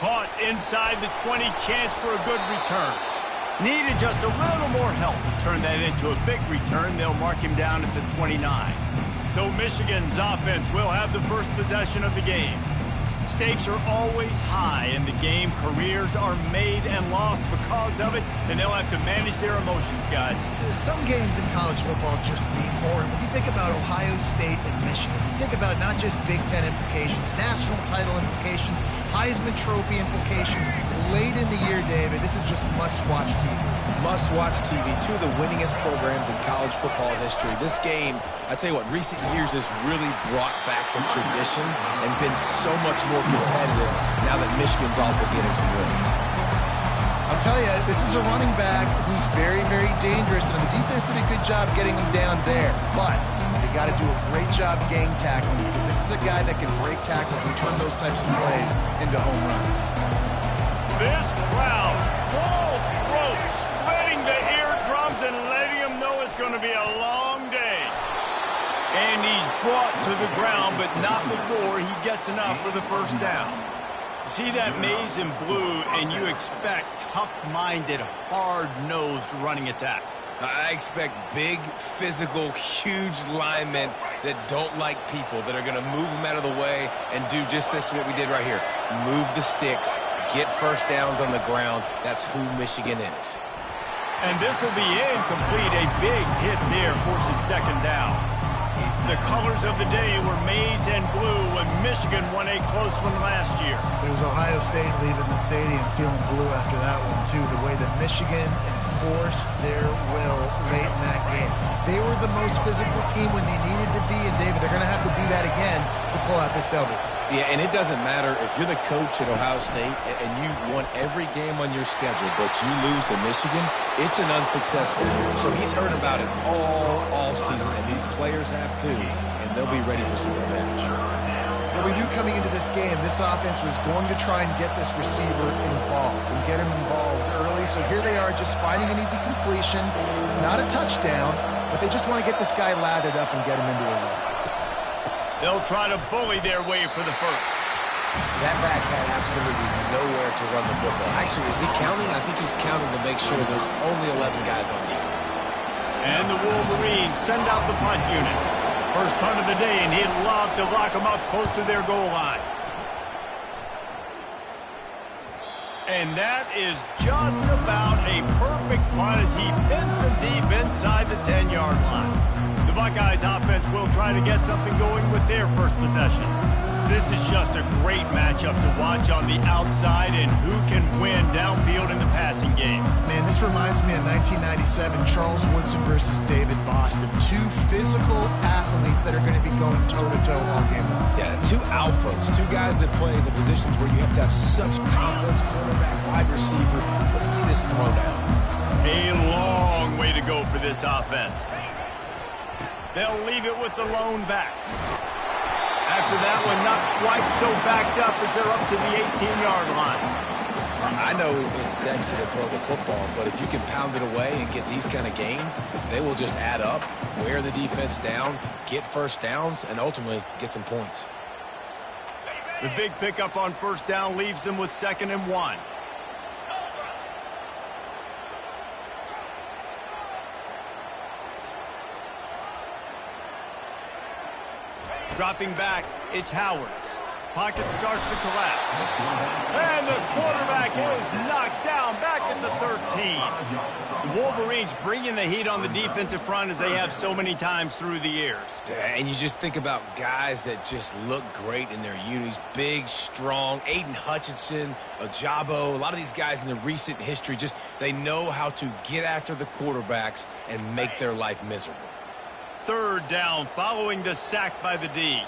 Caught inside the 20, chance for a good return. Needed just a little more help to turn that into a big return. They'll mark him down at the 29. So Michigan's offense will have the first possession of the game. Stakes are always high in the game. Careers are made and lost because of it, and they'll have to manage their emotions, guys. Some games in college football just mean more. When you think about Ohio State and Michigan, you think about not just Big Ten implications, national title implications, Heisman Trophy implications. Late in the year, David, this is just must-watch TV. Must-watch TV. Two of the winningest programs in college football history. This game, I tell you what, recent years has really brought back the tradition and been so much more competitive now that Michigan's also getting some wins. I'll tell you, this is a running back who's very, very dangerous, and the defense did a good job getting him down there. But they got to do a great job gang tackling because this is a guy that can break tackles and turn those types of plays into home runs. This crowd, full throat, splitting the eardrums and letting them know it's going to be a long day. And he's brought to the ground, but not before he gets enough for the first down. See that maze in blue, and you expect tough-minded, hard-nosed running attacks. I expect big, physical, huge linemen that don't like people, that are going to move them out of the way and do just this, what we did right here. Move the sticks, get first downs on the ground. That's who Michigan is. And this will be incomplete. A big hit there forces second down. The colors of the day were maize and blue when Michigan won a close one last year. It was Ohio State leaving the stadium feeling blue after that one, too. The way that Michigan enforced their will late in that game. They were the most physical team when they needed to be, and David, they're going to have to do that again to pull out this W. Yeah, and it doesn't matter if you're the coach at Ohio State and you won every game on your schedule, but you lose to Michigan, it's an unsuccessful year. So he's heard about it all season, and these players have too, and they'll be ready for some revenge. Well, we knew coming into this game, this offense was going to try and get this receiver involved and get him involved early. So here they are just finding an easy completion. It's not a touchdown, but they just want to get this guy lathered up and get him into a run. They'll try to bully their way for the first. That back had absolutely nowhere to run the football. Actually, is he counting? I think he's counting to make sure there's only 11 guys on defense. And the Wolverines send out the punt unit. First punt of the day, and he'd love to lock them up close to their goal line. And that is just about a perfect punt as he pins them deep inside the 10-yard line. The Buckeyes offense will try to get something going with their first possession. This is just a great matchup to watch on the outside and who can win downfield in the passing game. Man, this reminds me of 1997, Charles Woodson versus David Boston. Two physical athletes that are going to be going toe-to-toe all game long. Yeah, two alphas, two guys that play in the positions where you have to have such confidence, quarterback, wide receiver. Let's see this throwdown. A long way to go for this offense. They'll leave it with the lone back. After that one, not quite so backed up as they're up to the 18-yard line. I know it's sexy to throw the football, but if you can pound it away and get these kind of gains, they will just add up, wear the defense down, get first downs, and ultimately get some points. The big pickup on first down leaves them with 2nd and 1. Dropping back, it's Howard. Pocket starts to collapse. And the quarterback is knocked down back at the 13. The Wolverines bringing the heat on the defensive front as they have so many times through the years. And you just think about guys that just look great in their unis. Big, strong, Aiden Hutchinson, Ajabo, a lot of these guys in the recent history, just they know how to get after the quarterbacks and make their life miserable. 3rd down following the sack by the D.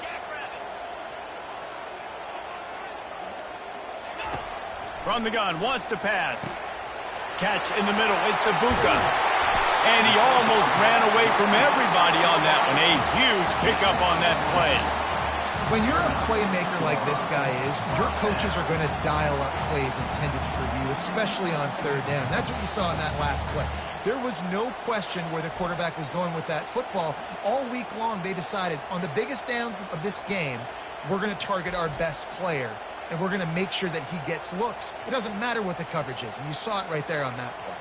From the gun, wants to pass. Catch in the middle, it's Ibuka. And he almost ran away from everybody on that one. A huge pickup on that play. When you're a playmaker like this guy is, your coaches are going to dial up plays intended for you, especially on 3rd down. That's what you saw in that last play. There was no question where the quarterback was going with that football. All week long, they decided on the biggest downs of this game, we're going to target our best player. and we're going to make sure that he gets looks. It doesn't matter what the coverage is, and you saw it right there on that play.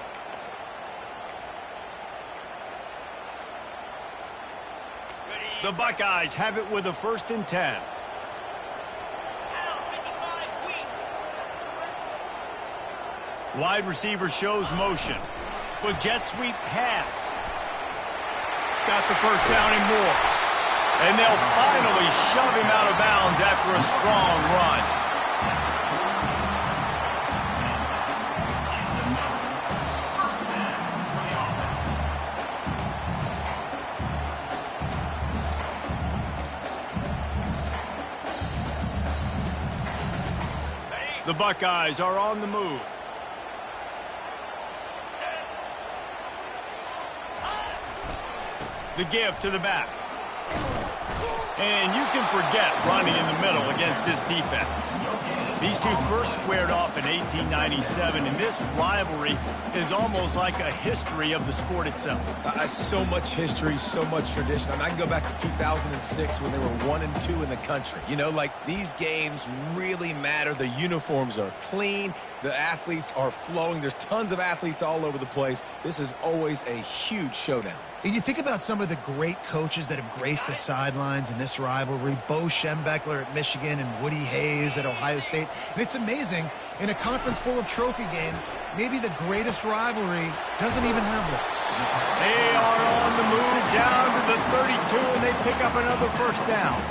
The Buckeyes have it with a 1st and 10. Wide receiver shows motion. With jet sweep pass. Got the first down and more. And they'll finally shove him out of bounds after a strong run. The Buckeyes are on the move. The give to the back. And you can forget running in the middle against this defense. These two first squared off in 1897, and this rivalry is almost like a history of the sport itself. So much history, so much tradition. I mean, I can go back to 2006 when they were 1-2 in the country. You know, like, these games really matter. The uniforms are clean. The athletes are flowing. There's tons of athletes all over the place. This is always a huge showdown. And you think about some of the great coaches that have graced the sidelines in this rivalry. Bo Schembechler at Michigan and Woody Hayes at Ohio State. And it's amazing, in a conference full of trophy games, maybe the greatest rivalry doesn't even have one. They are on the move down to the 32, and they pick up another 1st down.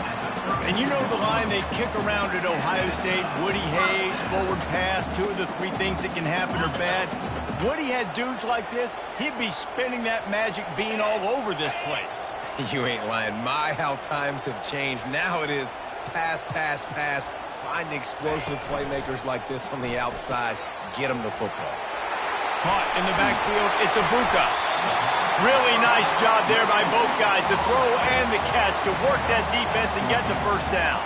And you know the line they kick around at Ohio State, Woody Hayes, forward pass, 2 of the 3 things that can happen are bad. Woody had dudes like this, he'd be spinning that magic bean all over this place. You ain't lying. My, how times have changed. Now it is pass, pass, pass. Find explosive playmakers like this on the outside. Get them the football. Caught in the backfield, it's Ibuka. Really nice job there by both guys to throw and the catch to work that defense and get the 1st down.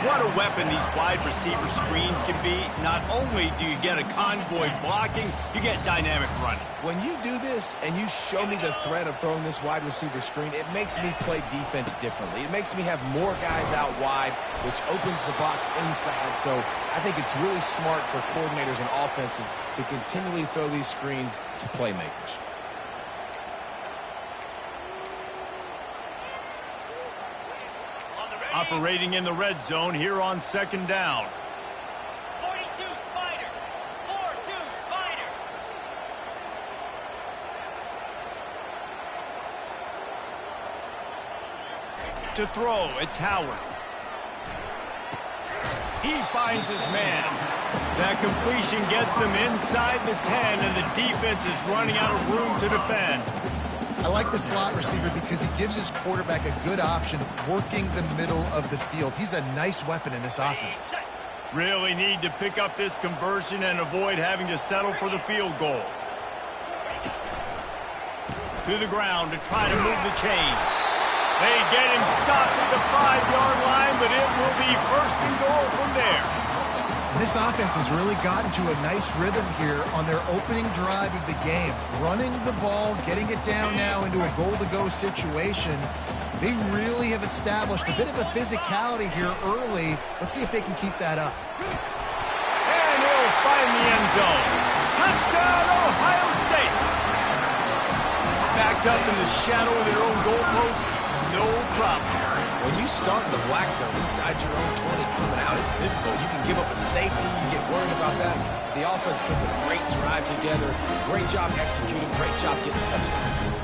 What a weapon these wide receiver screens can be. Not only do you get a convoy blocking, you get dynamic running. When you do this and you show me the threat of throwing this wide receiver screen, it makes me play defense differently. It makes me have more guys out wide, which opens the box inside. So I think it's really smart for coordinators and offenses to continually throw these screens to playmakers. Operating in the red zone here on 2nd down. 42 Spider. 4-2 Spider. To throw, it's Howard. He finds his man. That completion gets them inside the 10, and the defense is running out of room to defend. I like the slot receiver because he gives his quarterback a good option working the middle of the field. He's a nice weapon in this offense. Really need to pick up this conversion and avoid having to settle for the field goal. To the ground to try to move the chains. They get him stopped at the 5-yard line, but it will be 1st and goal from there. This offense has really gotten to a nice rhythm here on their opening drive of the game. Running the ball, getting it down now into a goal-to-go situation. They really have established a bit of a physicality here early. Let's see if they can keep that up. And he'll find the end zone. Touchdown, Ohio State. Backed up in the shadow of their own goalpost, no problem. When you start in the black zone inside your own 20 coming out, it's difficult. You can give up a safety. You get worried about that. The offense puts a great drive together. Great job executing. Great job getting a touchdown.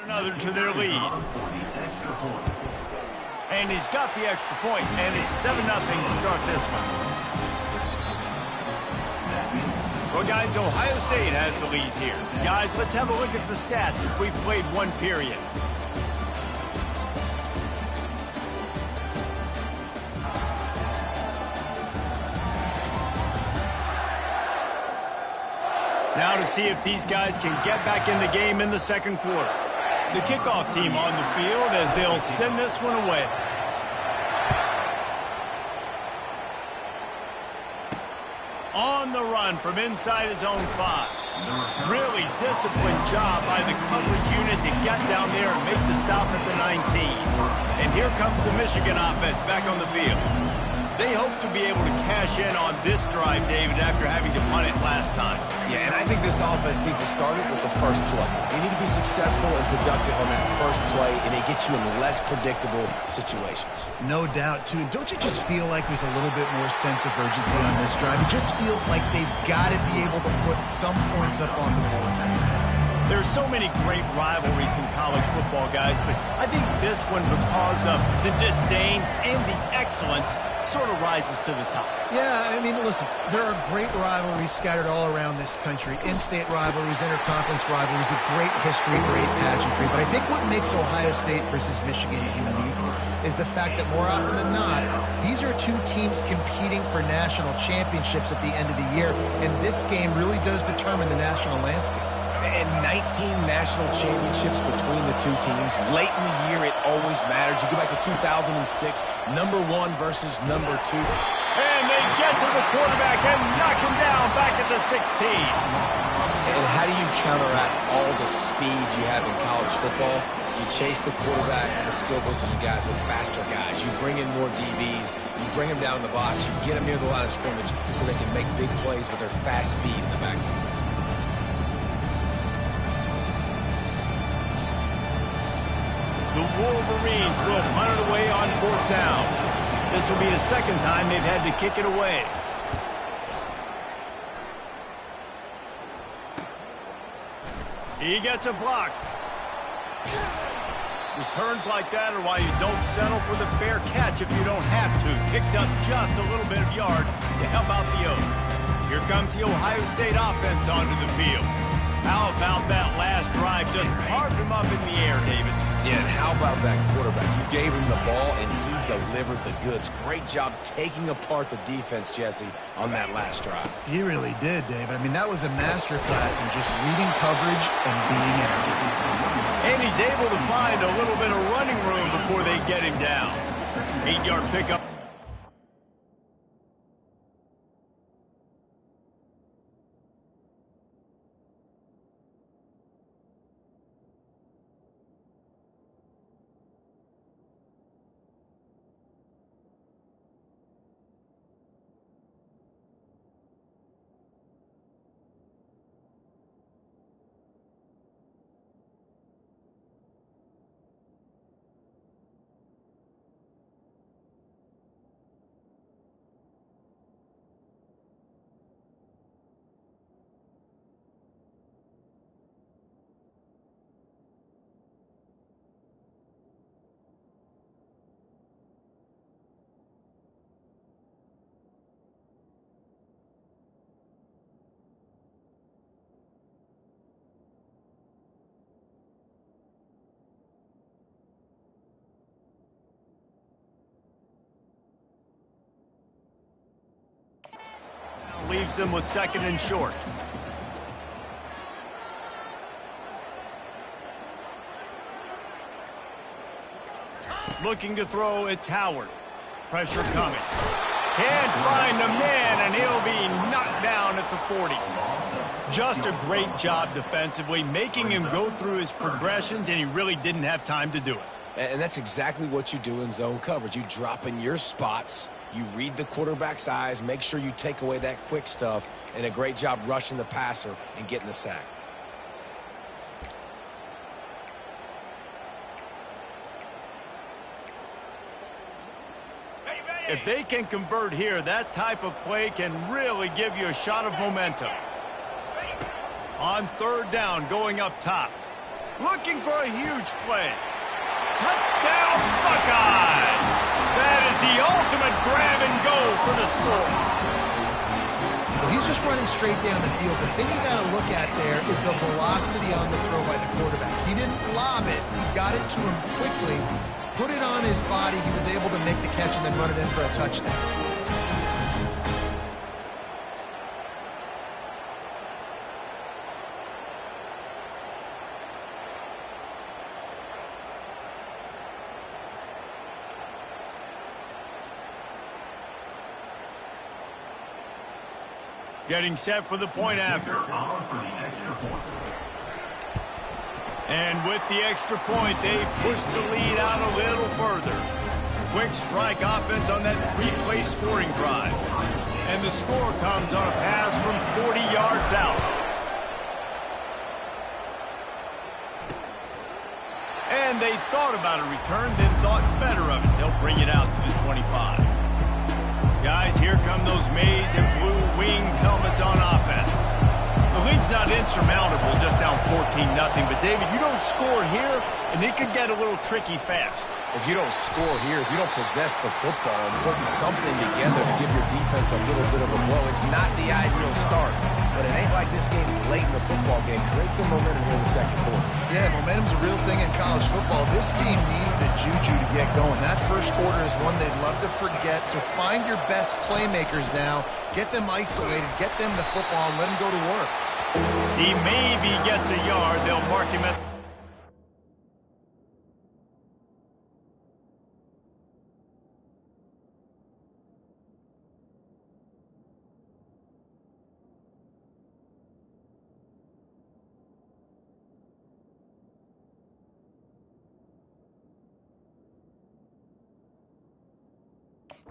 Another to their lead. And he's got the extra point, and it's 7-0 to start this one. Well, guys, Ohio State has the lead here. Guys, let's have a look at the stats as we've played one period. Now to see if these guys can get back in the game in the second quarter. The kickoff team on the field as they'll send this one away. On the run from inside his own 5. Really disciplined job by the coverage unit to get down there and make the stop at the 19. And here comes the Michigan offense back on the field. They hope to be able to cash in on this drive, David, after having to punt it last time. Yeah, and I think this offense needs to start it with the first play. They need to be successful and productive on that first play, and they get you in less predictable situations. No doubt, too. Don't you just feel like there's a little bit more sense of urgency on this drive? It just feels like they've got to be able to put some points up on the board. There's so many great rivalries in college football, guys, but I think this one, because of the disdain and the excellence, sort of rises to the top. Yeah, I mean, listen, there are great rivalries scattered all around this country. In-state rivalries, interconference rivalries, a great history, great pageantry. But I think what makes Ohio State versus Michigan unique is the fact that more often than not, these are two teams competing for national championships at the end of the year. And this game really does determine the national landscape. And 19 national championships between the two teams. Late in the year, it always matters. You go back to 2006, number 1 versus number 2. And they get to the quarterback and knock him down back at the 16. And how do you counteract all the speed you have in college football? You chase the quarterback and the skill position guys with faster guys. You bring in more DBs. You bring them down the box. You get them near the line of scrimmage so they can make big plays with their fast speed in the backfield. The Wolverines will punt it away on 4th down. This will be the second time they've had to kick it away. He gets a block. Returns like that are why you don't settle for the fair catch if you don't have to. Picks up just a little bit of yards to help out the Oaks. Here comes the Ohio State offense onto the field. How about that last drive? Just carved him up in the air, David. Yeah, and how about that quarterback? You gave him the ball, and he delivered the goods. Great job taking apart the defense, Jesse, on that last drive. He really did, David. I mean, that was a masterclass in just reading coverage and being accurate. And he's able to find a little bit of running room before they get him down. 8-yard pickup. Leaves them with 2nd and short. Looking to throw, it's Howard. Pressure coming. Can't find a man, and he'll be knocked down at the 40. Just a great job defensively, making him go through his progressions, and he really didn't have time to do it. And that's exactly what you do in zone coverage. You drop in your spots. You read the quarterback's eyes, make sure you take away that quick stuff, and a great job rushing the passer and getting the sack. If they can convert here, that type of play can really give you a shot of momentum. On 3rd down, going up top. looking for a huge play. Touchdown, Buckeyes! That is the ultimate grab and go for the score. Well, he's just running straight down the field. The thing you got to look at there is the velocity on the throw by the quarterback. He didn't lob it. He got it to him quickly, put it on his body. He was able to make the catch and then run it in for a touchdown. Getting set for the point after. And with the extra point, they push the lead out a little further. Quick strike offense on that replay scoring drive. And the score comes on a pass from 40 yards out. And they thought about a return, then thought better of it. They'll bring it out to the 25. Guys, here come those maize and blue winged helmets on offense. The lead's not insurmountable, just down 14-0. But, David, you don't score here, and it could get a little tricky fast. If you don't score here, if you don't possess the football and put something together to give your defense a little bit of a blow, it's not the ideal start. But it ain't like this game's late in the football game. Create some momentum here in the second quarter. Yeah, momentum's a real thing in college football. This team needs the juju to get going. That first quarter is one they'd love to forget. So find your best playmakers now. Get them isolated. Get them the football and let them go to work. He maybe gets a yard. They'll mark him at...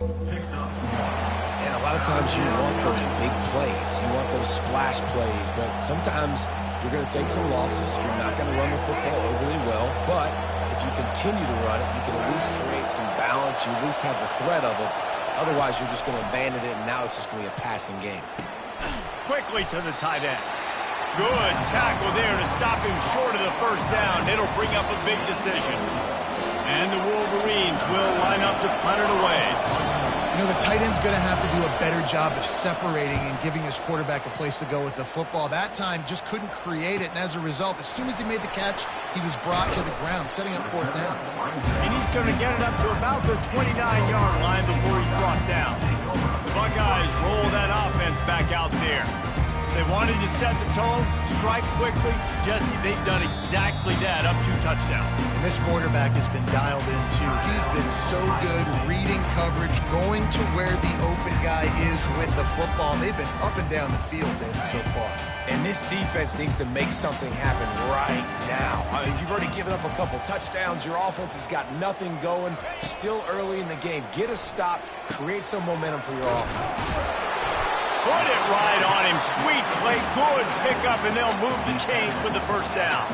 And a lot of times you want those big plays. You want those splash plays. But sometimes you're going to take some losses. You're not going to run the football overly well. But if you continue to run it, you can at least create some balance. You at least have the threat of it. Otherwise, you're just going to abandon it, and now it's just going to be a passing game. Quickly to the tight end. Good tackle there to stop him short of the first down. It'll bring up a big decision. And the Wolverines will line up to punt it away. You know, the tight end's going to have to do a better job of separating and giving his quarterback a place to go with the football. That time just couldn't create it, and as a result, as soon as he made the catch, he was brought to the ground, setting up fourth down. And he's going to get it up to about the 29-yard line before he's brought down. The Buckeyes roll that offense back out there. They wanted to set the tone, strike quickly. Jesse, they've done exactly that, up 2 touchdowns. And this quarterback has been dialed in, too. He's been so good reading coverage, going to where the open guy is with the football. And they've been up and down the field, David, so far. And this defense needs to make something happen right now. I mean, you've already given up a couple touchdowns. Your offense has got nothing going. Still early in the game. Get a stop. Create some momentum for your offense. Put it right on him. Sweet play. Good pickup, and they'll move the chains with the first down.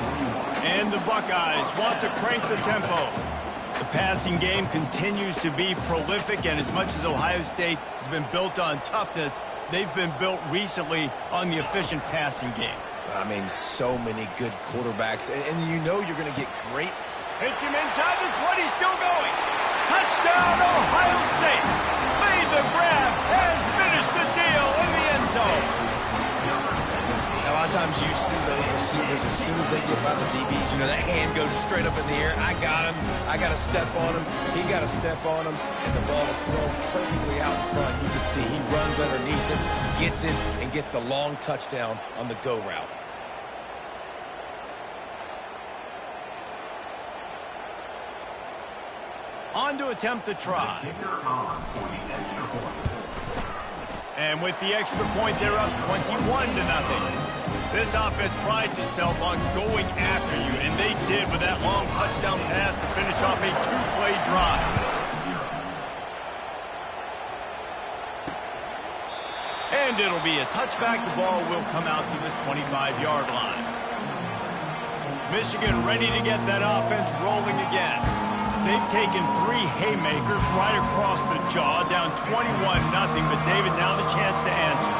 And the Buckeyes want to crank the tempo. The passing game continues to be prolific, and as much as Ohio State has been built on toughness, they've been built recently on the efficient passing game. I mean, so many good quarterbacks, and you know you're going to get great. Hits him inside the 20, still going. Touchdown, Ohio State. Made the grab and finished the deal in the end zone. A lot of times you see those receivers, as soon as they get by the DBs, you know, that hand goes straight up in the air. I got him. I got to step on him. He got to step on him. And the ball is thrown perfectly out in front. You can see he runs underneath him, gets it, and gets the long touchdown on the go route. On to attempt the try. And with the extra point, they're up 21-0. This offense prides itself on going after you, and they did with that long touchdown pass to finish off a 2-play drive. And it'll be a touchback. The ball will come out to the 25-yard line. Michigan ready to get that offense rolling again. They've taken 3 haymakers right across the jaw, down 21-0. But, David, now the chance to answer.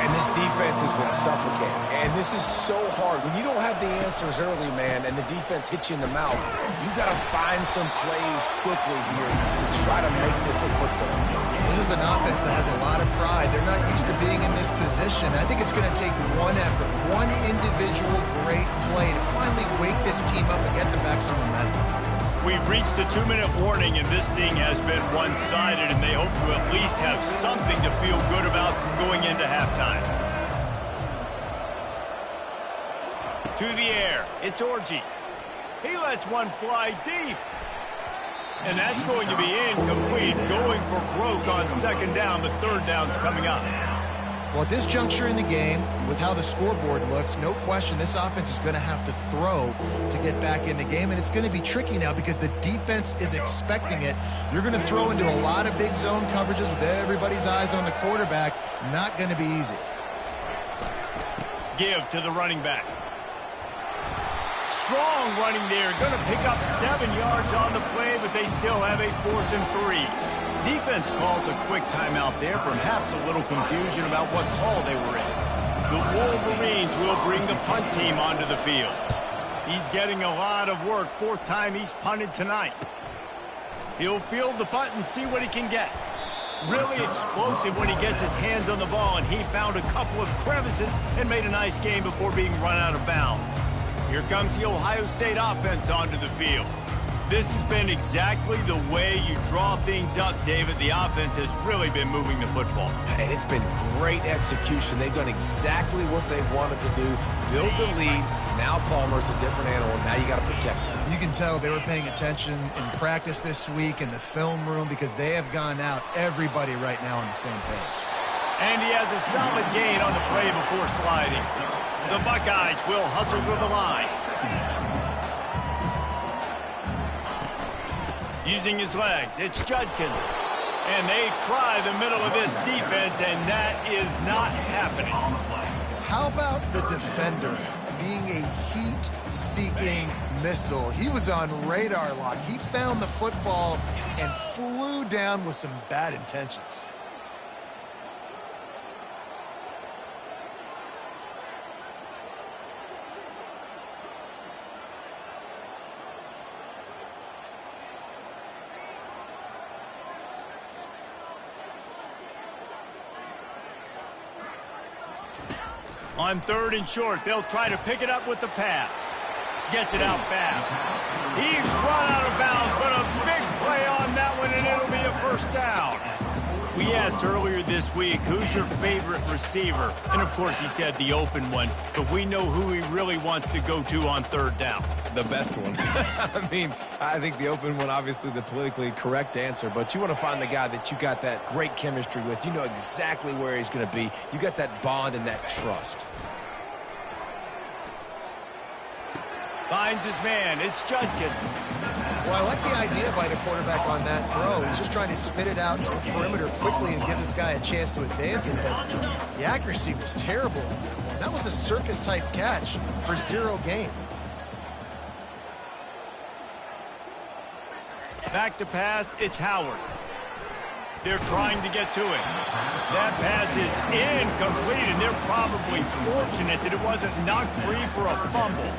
And this defense has been suffocating. And this is so hard. When you don't have the answers early, man, and the defense hits you in the mouth, you got to find some plays quickly here to try to make this a football game. This is an offense that has a lot of pride. They're not used to being in this position. I think it's going to take one effort, one individual great play to finally wake this team up and get them back some momentum. We've reached the 2-minute warning, and this thing has been one-sided, and they hope to at least have something to feel good about going into halftime. To the air, it's Orji. He lets one fly deep. And that's going to be incomplete, going for broke on second down, but third down's coming up. Well, at this juncture in the game, with how the scoreboard looks, no question this offense is going to have to throw to get back in the game, and it's going to be tricky now because the defense is expecting it. You're going to throw into a lot of big zone coverages with everybody's eyes on the quarterback. Not going to be easy. Give to the running back. Strong running there. Going to pick up 7 yards on the play, but they still have a 4th and 3. Defense calls a quick timeout there. Perhaps a little confusion about what call they were in. The Wolverines will bring the punt team onto the field. He's getting a lot of work. 4th time he's punted tonight. He'll field the punt and see what he can get. Really explosive when he gets his hands on the ball, and he found a couple of crevices and made a nice game before being run out of bounds. Here comes the Ohio State offense onto the field. This has been exactly the way you draw things up, David. The offense has really been moving the football. And it's been great execution. They've done exactly what they wanted to do. Build the lead. Now Palmer's a different animal. Now you got to protect him. You can tell they were paying attention in practice this week in the film room because they have gone out, everybody right now on the same page. And he has a solid gain on the play before sliding. The Buckeyes will hustle to the line. Using his legs, it's Judkins. And they try the middle of this defense, and that is not happening. How about the defender being a heat-seeking missile? He was on radar lock. He found the football and flew down with some bad intentions. On 3rd and short, they'll try to pick it up with the pass. Gets it out fast. He's run out of bounds, but a big play on that one, and it'll be a 1st down. We asked earlier this week, who's your favorite receiver? And, of course, he said the open one, but we know who he really wants to go to on 3rd down. The best one. I mean, I think the open one, obviously the politically correct answer, but you want to find the guy that you got that great chemistry with. You know exactly where he's going to be. You got that bond and that trust. Finds his man. It's Judkins. Well, I like the idea by the quarterback on that throw. He's just trying to spit it out to the perimeter quickly and give this guy a chance to advance it. But the accuracy was terrible. That was a circus-type catch for 0 gain. Back to pass, it's Howard. They're trying to get to him. That pass is incomplete, and they're probably fortunate that it wasn't knocked free for a fumble.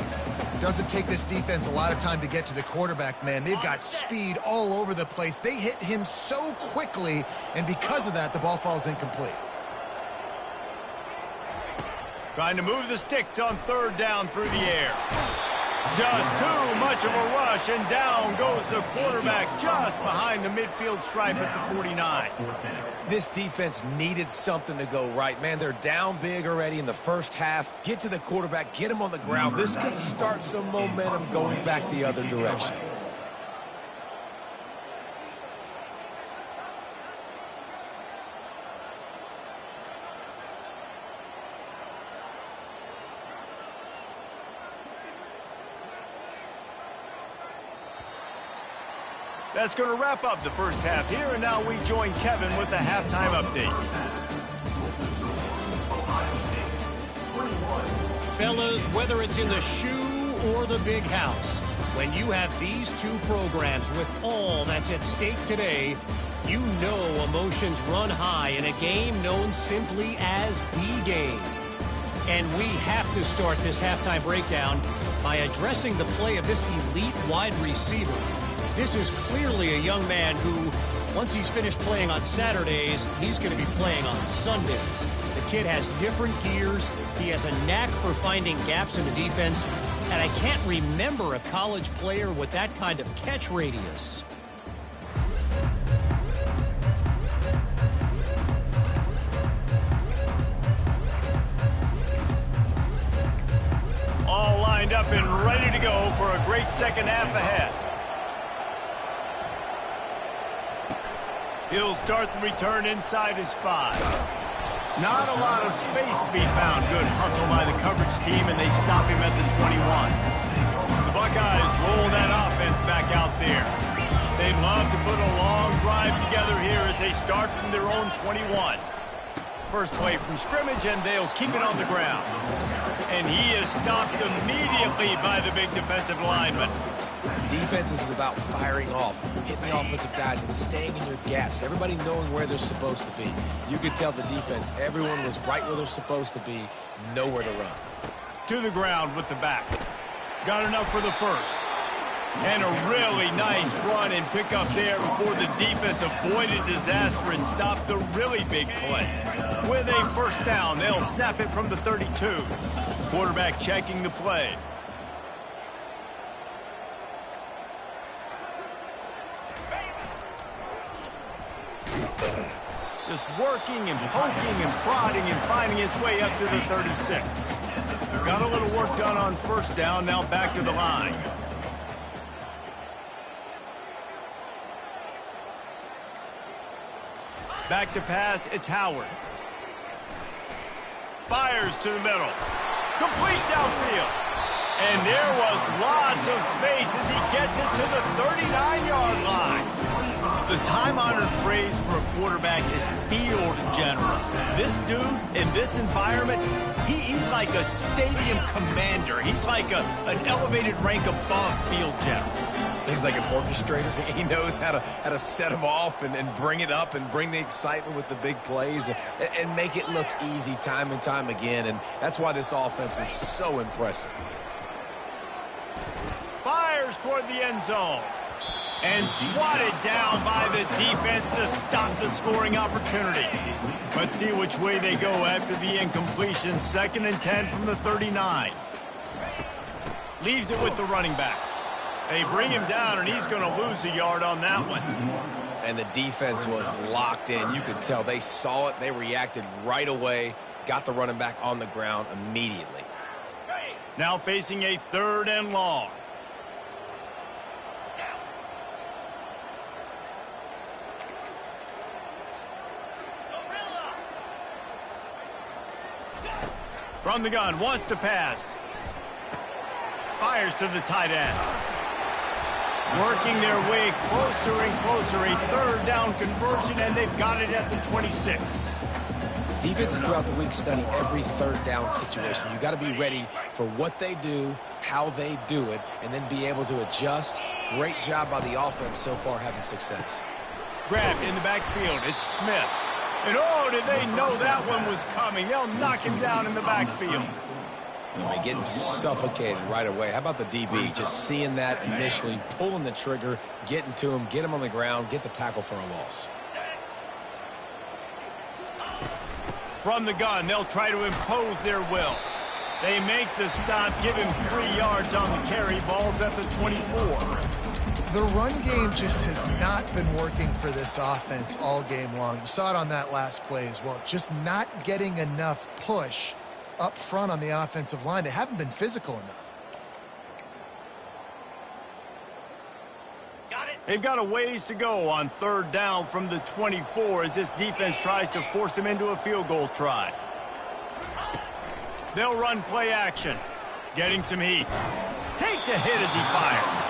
Doesn't take this defense a lot of time to get to the quarterback, man. They've got speed all over the place. They hit him so quickly, and because of that, the ball falls incomplete. Trying to move the sticks on 3rd down through the air. Just too much of a rush, and down goes the quarterback just behind the midfield stripe at the 49. This defense needed something to go right. Man, they're down big already in the 1st half. Get to the quarterback, get him on the ground. This could start some momentum going back the other direction. That's going to wrap up the 1st half here, and now we join Kevin with the halftime update. Fellas, whether it's in the shoe or the big house, when you have these two programs with all that's at stake today, You know emotions run high in a game known simply as the game. And we have to start this halftime breakdown by addressing the play of this elite wide receiver. This is clearly a young man who, once he's finished playing on Saturdays, he's going to be playing on Sundays. The kid has different gears. He has a knack for finding gaps in the defense. And I can't remember a college player with that kind of catch radius. All lined up and ready to go for a great second half ahead. He'll start the return inside his 5. Not a lot of space to be found. Good hustle by the coverage team, and they stop him at the 21. The Buckeyes roll that offense back out there. They'd love to put a long drive together here as they start from their own 21. First play from scrimmage, and they'll keep it on the ground. And he is stopped immediately by the big defensive lineman. Defense is about firing off, hitting the offensive guys, and staying in your gaps. Everybody knowing where they're supposed to be. You could tell the defense, everyone was right where they're supposed to be, nowhere to run. To the ground with the back. Got enough for the first. And a really nice run and pick up there before the defense avoided disaster and stopped the really big play. With a first down, they'll snap it from the 32. Quarterback checking the play. Just working and poking and prodding and finding his way up to the 36. Got a little work done on first down, now back to the line. Back to pass, it's Howard. Fires to the middle. Complete downfield. And there was lots of space as he gets it to the 39-yard line. The time-honored phrase for a quarterback is field general. This dude, in this environment, he's like a stadium commander. He's like an elevated rank above field general. He's like an orchestrator. He knows how to set them off and bring it up and bring the excitement with the big plays and make it look easy time and time again. And that's why this offense is so impressive. Fires toward the end zone. And swatted down by the defense to stop the scoring opportunity. Let's see which way they go after the incompletion. 2nd and 10 from the 39. Leaves it with the running back. They bring him down, and he's going to lose a yard on that one. And the defense was locked in. You could tell they saw it. They reacted right away. Got the running back on the ground immediately. Now facing a 3rd and long. From the gun, wants to pass. Fires to the tight end. Working their way closer and closer. A 3rd down conversion, and they've got it at the 26. Defenses throughout the week study every 3rd down situation. You got to be ready for what they do, how they do it, and then be able to adjust. Great job by the offense so far having success. Grabbed in the backfield. It's Smith. And oh, did they know that one was coming. They'll knock him down in the backfield. I mean, getting suffocated right away. How about the DB? Just seeing that initially, pulling the trigger, getting to him, get him on the ground, get the tackle for a loss. From the gun, they'll try to impose their will. They make the stop, give him 3 yards on the carry. Ball's at the 24. The run game just has not been working for this offense all game long. You saw it on that last play as well. Just not getting enough push up front on the offensive line. They haven't been physical enough. They've got a ways to go on 3rd down from the 24 as this defense tries to force them into a field goal try. They'll run play action. Getting some heat. Takes a hit as he fires.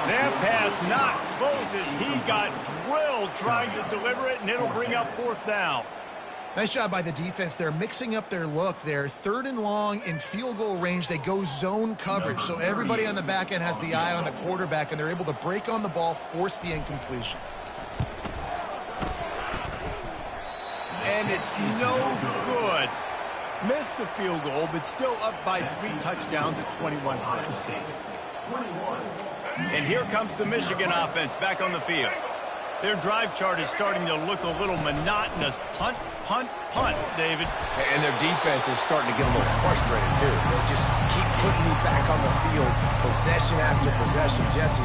That pass not close as he got drilled trying to deliver it, and it'll bring up 4th down. Nice job by the defense. They're mixing up their look. They're 3rd and long in field goal range. They go zone coverage, so everybody on the back end has the eye on the quarterback, and they're able to break on the ball, force the incompletion. and it's no good. Missed the field goal, but still up by 3 touchdowns at 21 points. And here comes the Michigan offense back on the field. Their drive chart is starting to look a little monotonous. Punt, punt, punt, David. And their defense is starting to get a little frustrated, too. They just keep putting me back on the field, possession after possession. Jesse,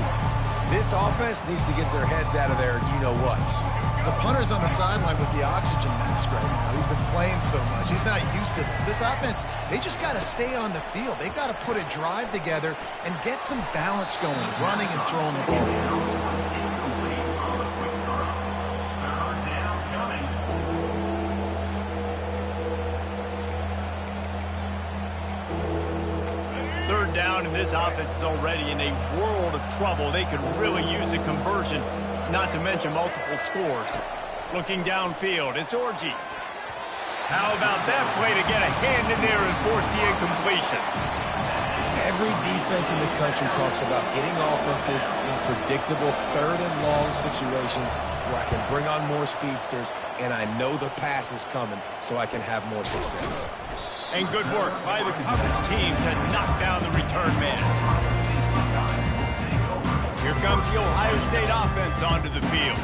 this offense needs to get their heads out of their you-know-whats. The punter's on the sideline with the oxygen mask right now. He's been playing so much. He's not used to this. This offense, they just got to stay on the field. They've got to put a drive together and get some balance going, running and throwing the ball. Third down, and this offense is already in a world of trouble. They could really use a conversion, not to mention multiple scores. Looking downfield, it's Orji. How about that play to get a hand in there and force the incompletion? Every defense in the country talks about getting offenses in predictable third and long situations where I can bring on more speedsters and I know the pass is coming so I can have more success. And good work by the coverage team to knock down the return man. Here comes the Ohio State offense onto the field.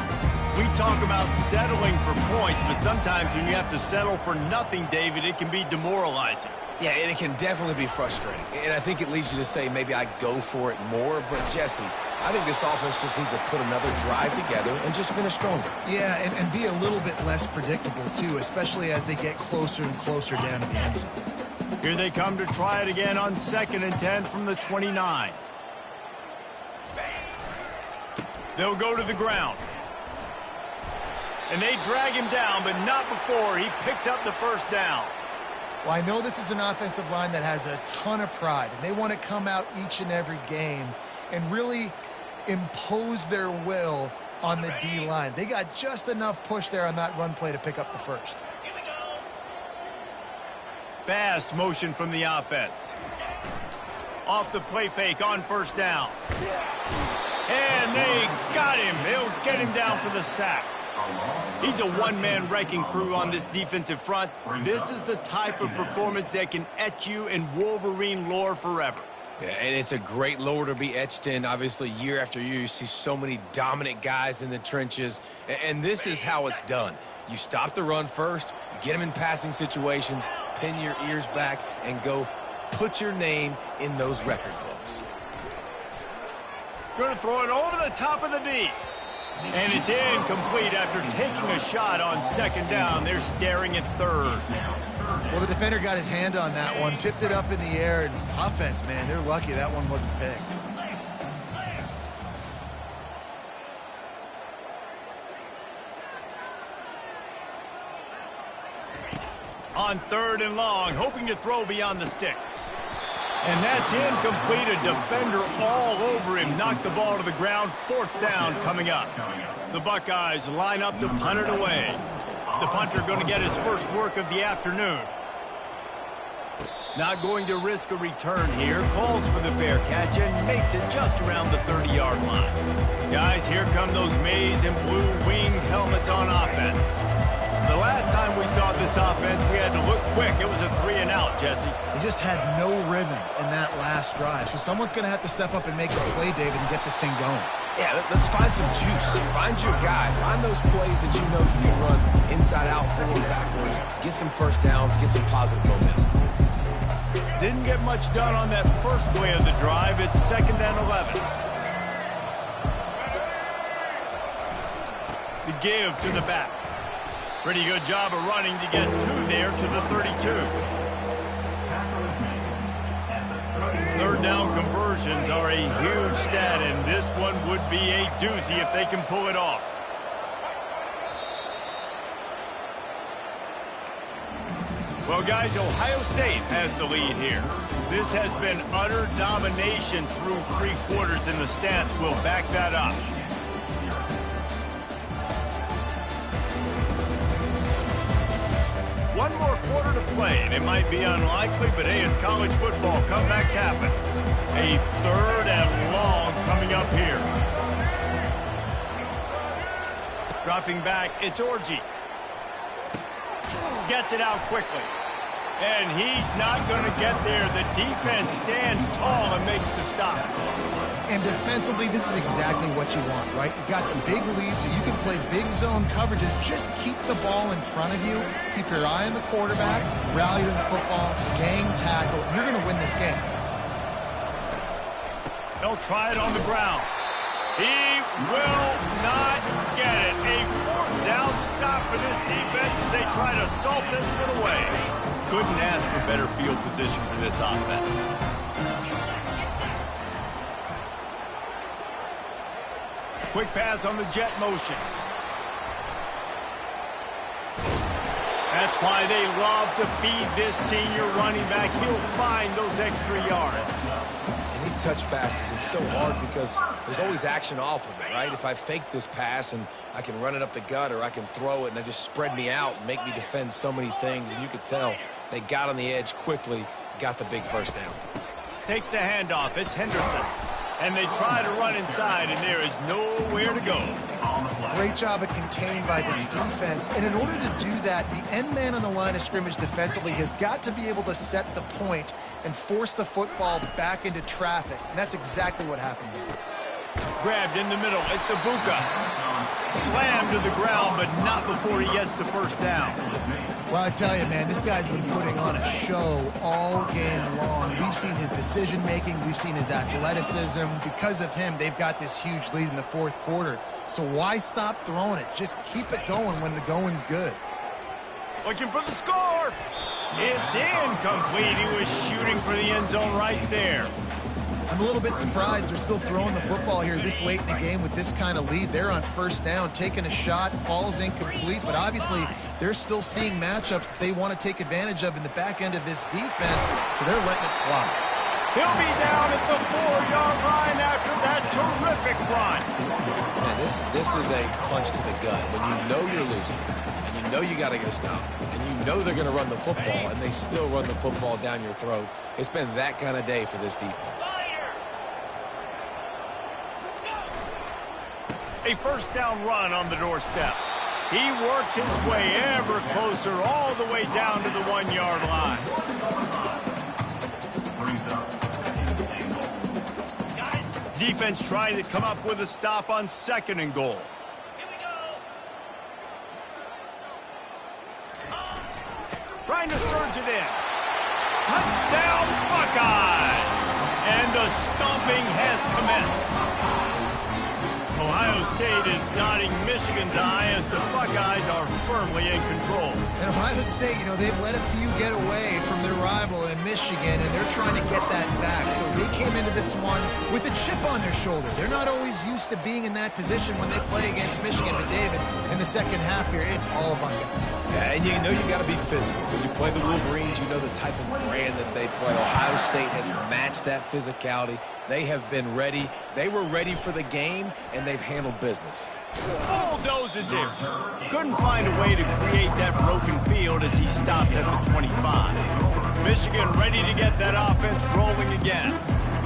We talk about settling for points, but sometimes when you have to settle for nothing, David, it can be demoralizing. Yeah, and it can definitely be frustrating. And I think it leads you to say maybe I go for it more. But, Jesse, I think this offense just needs to put another drive together and just finish stronger. Yeah, and be a little bit less predictable, too, especially as they get closer and closer down to the end zone. Here they come to try it again on 2nd and 10 from the 29. They'll go to the ground. And they drag him down, but not before he picks up the first down. Well, I know this is an offensive line that has a ton of pride, and they want to come out each and every game and really impose their will on the D-line. They got just enough push there on that run play to pick up the first. Fast motion from the offense. Off the play fake on first down. And they got him. They'll get him down for the sack. He's a one-man wrecking crew on this defensive front. This is the type of performance that can etch you in Wolverine lore forever. Yeah, and it's a great lore to be etched in. Obviously, year after year, you see so many dominant guys in the trenches. And this is how it's done. You stop the run first, you get them in passing situations, pin your ears back, and go put your name in those record books. Going to throw it over the top of the D. And it's incomplete after taking a shot on 2nd down. They're staring at 3rd. Well, the defender got his hand on that one, tipped it up in the air, and offense, man, they're lucky that one wasn't picked. On 3rd and long, hoping to throw beyond the sticks. And that's incomplete. A defender all over him. Knocked the ball to the ground. 4th down coming up. The Buckeyes line up to punt it away. The punter going to get his first work of the afternoon. Not going to risk a return here. Calls for the fair catch and makes it just around the 30-yard line. Guys, here come those maize and blue winged helmets on offense. The last time we saw this offense, we had to look quick. It was a 3-and-out, Jesse. They just had no rhythm in that last drive. So someone's going to have to step up and make a play, David, and get this thing going. Yeah, let's find some juice. Find your guy. Find those plays that you know you can run inside out, forward, backwards. Get some first downs. Get some positive momentum. Didn't get much done on that first play of the drive. It's 2nd and 11. The give to the back. Pretty good job of running to get 2 there to the 32. 3rd down conversions are a huge stat, and this one would be a doozy if they can pull it off. Well, guys, Ohio State has the lead here. This has been utter domination through 3 quarters, and the stats will back that up. One more quarter to play, and it might be unlikely, but hey, it's college football. Comebacks happen. A 3rd and long coming up here. Dropping back, it's Orji. gets it out quickly. And he's not going to get there. The defense stands tall and makes the stop. And defensively, this is exactly what you want, right? You got the big lead, so you can play big zone coverages. Just keep the ball in front of you. Keep your eye on the quarterback. Rally to the football. Gang tackle. You're going to win this game. They'll try it on the ground. He will not get it. A fourth down stop for this defense as they try to salt this one away. Couldn't ask for better field position for this offense. Quick pass on the jet motion. That's why they love to feed this senior running back. He'll find those extra yards. And these touch passes, it's so hard because there's always action off of it, right? If I fake this pass and I can run it up the gut or I can throw it and they just spread me out and make me defend so many things. And you could tell they got on the edge quickly, got the big first down. Takes the handoff. It's Henderson. And they try to run inside, and there is nowhere to go. Great job of contained by this defense. And in order to do that, the end man on the line of scrimmage defensively has got to be able to set the point and force the football back into traffic. And that's exactly what happened here. Grabbed in the middle. It's Ibuka. Slammed to the ground, but not before he gets the first down. Well, I tell you, man, this guy's been putting on a show all game long. We've seen his decision-making. We've seen his athleticism. Because of him, they've got this huge lead in the fourth quarter. So why stop throwing it? Just keep it going when the going's good. Looking for the score. It's incomplete. He was shooting for the end zone right there. I'm a little bit surprised they're still throwing the football here this late in the game with this kind of lead. They're on first down, taking a shot, falls incomplete, but obviously they're still seeing matchups that they want to take advantage of in the back end of this defense, so they're letting it fly. He'll be down at the 4-yard line after that terrific run. Man, this is a punch to the gut. When you know you're losing, and you know you got to get a stop, and you know they're going to run the football, and they still run the football down your throat. It's been that kind of day for this defense. A first down run on the doorstep. He works his way ever closer all the way down to the 1-yard line. Defense trying to come up with a stop on 2nd and goal. Trying to surge it in. Touchdown Buckeyes! And the stomping has commenced. Ohio State is dotting Michigan's eye as the Buckeyes are firmly in control. And Ohio State, you know, they've let a few get away from their rival in Michigan, and they're trying to get that back. So they came into this one with a chip on their shoulder. They're not always used to being in that position when they play against Michigan. But, David, in the second half here, it's all about guys. Yeah, and you know you got to be physical. When you play the Wolverines, you know the type of brand that they play. Ohio State has matched that physicality. They have been ready. They were ready for the game, and they've handled business. Bulldozes him. Couldn't find a way to create that broken field as he stopped at the 25. Michigan ready to get that offense rolling again.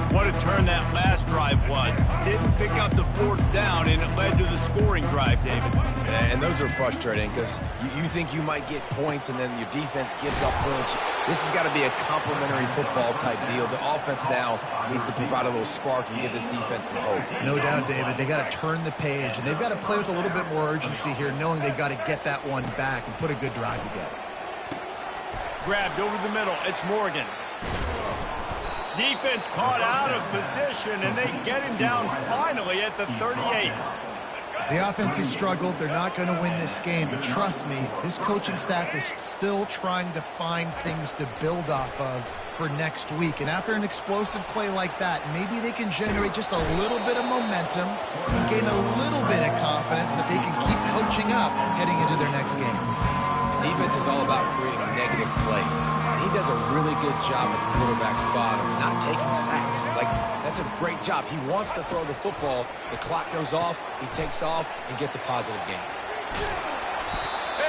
What a turn that last drive was. Didn't pick up the 4th down, and it led to the scoring drive, David. Yeah, and those are frustrating because you think you might get points and then your defense gives up points. This has got to be a complementary football type deal. The offense now needs to provide a little spark and give this defense some hope. No doubt, David. They got to turn the page, and they've got to play with a little bit more urgency here, knowing they've got to get that one back and put a good drive together. Grabbed over the middle. It's Morgan. Defense caught out of position, and they get him down finally at the 38. The offense has struggled. They're not going to win this game, but trust me, this coaching staff is still trying to find things to build off of for next week. And after an explosive play like that, maybe they can generate just a little bit of momentum and gain a little bit of confidence that they can keep coaching up heading into their next game. Defense is all about creating negative plays, and he does a really good job at the quarterback spot of not taking sacks. Like, that's a great job. He wants to throw the football. The clock goes off, he takes off, and gets a positive gain.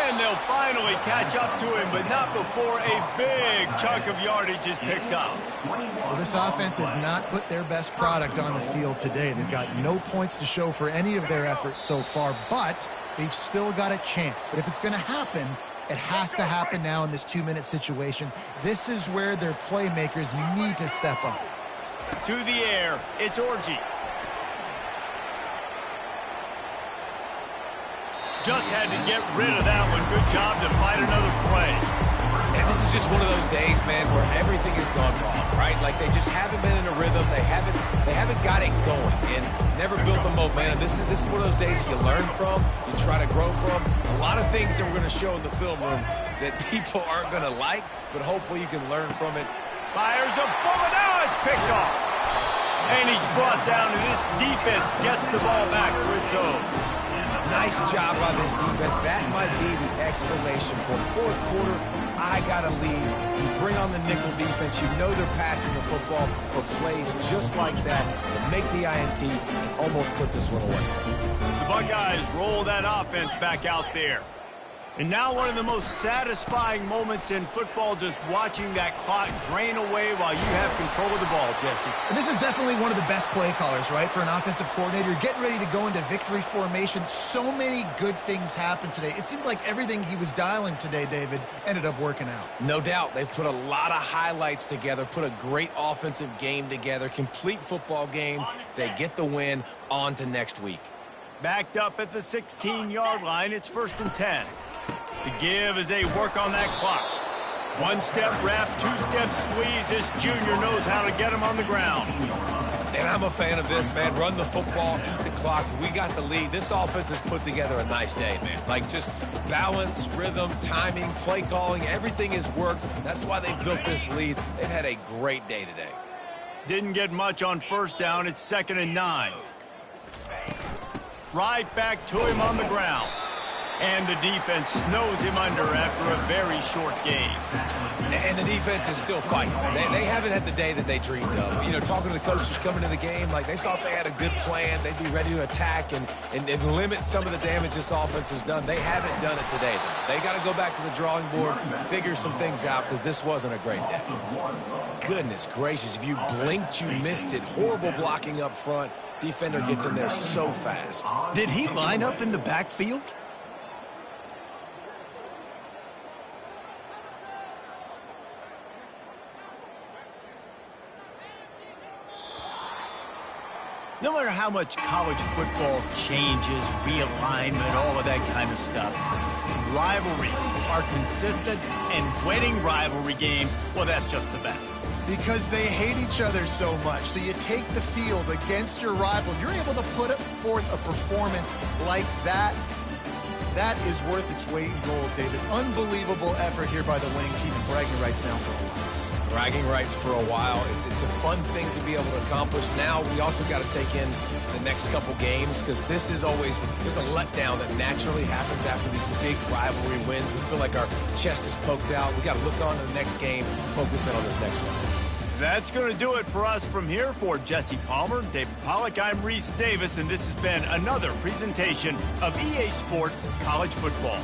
And they'll finally catch up to him, but not before a big chunk of yardage is picked up. Well, this offense has not put their best product on the field today. They've got no points to show for any of their efforts so far, but they've still got a chance. But if it's going to happen, It has to happen now in this 2-minute situation. This is where their playmakers need to step up. To the air, it's Orgy. Just had to get rid of that one. Good job to fight another play. And this is just one of those days, man, where everything has gone wrong, right? Like they just haven't been in a rhythm. They haven't got it going and never built the momentum. This is one of those days that you learn from, you try to grow from. A lot of things that we're going to show in the film room that people aren't going to like, but hopefully you can learn from it. Fires a bullet. Now it's picked off. And he's brought down, and this defense gets the ball back for its own. Nice job by this defense. That might be the exclamation point. Fourth quarter, I got a lead. You bring on the nickel defense. You know they're passing the football for plays just like that to make the INT and almost put this one away. The Buckeyes roll that offense back out there. And now one of the most satisfying moments in football, just watching that clock drain away while you have control of the ball, Jesse. And this is definitely one of the best play callers, right, for an offensive coordinator. Getting ready to go into victory formation. So many good things happened today. It seemed like everything he was dialing today, David, ended up working out. No doubt. They've put a lot of highlights together, put a great offensive game together, complete football game. They get the win. On to next week. Backed up at the 16-yard line, it's 1st and 10. The give as they work on that clock. One-step wrap, two-step squeeze. This junior knows how to get him on the ground. And I'm a fan of this, man. Run the football, eat the clock. We got the lead. This offense has put together a nice day, man. Like just balance, rhythm, timing, play calling. Everything has worked. That's why they built this lead. They've had a great day today. Didn't get much on 1st down. It's 2nd and 9. Right back to him on the ground. And the defense snows him under after a very short game. And the defense is still fighting. They haven't had the day that they dreamed of. You know, talking to the coaches coming to the game, like they thought they had a good plan. They'd be ready to attack and limit some of the damage this offense has done. They haven't done it today, though. They got to go back to the drawing board, figure some things out, because this wasn't a great day. Goodness gracious, if you blinked, you missed it. Horrible blocking up front. Defender gets in there so fast. Did he line up in the backfield? No matter how much college football changes, realignment, all of that kind of stuff, rivalries are consistent, and winning rivalry games, well, that's just the best. Because they hate each other so much. So you take the field against your rival. You're able to put forth a performance like that. That is worth its weight in gold, David. Unbelievable effort here by the winning team, and bragging rights now for a while. Bragging rights for a while. It's a fun thing to be able to accomplish. Now we also got to take in the next couple games, because this is always just a letdown that naturally happens after these big rivalry wins. We feel like our chest is poked out. We got to look on to the next game, focus in on this next one. That's going to do it for us from here. For Jesse Palmer, David Pollack, I'm Reese Davis, and this has been another presentation of EA Sports College Football.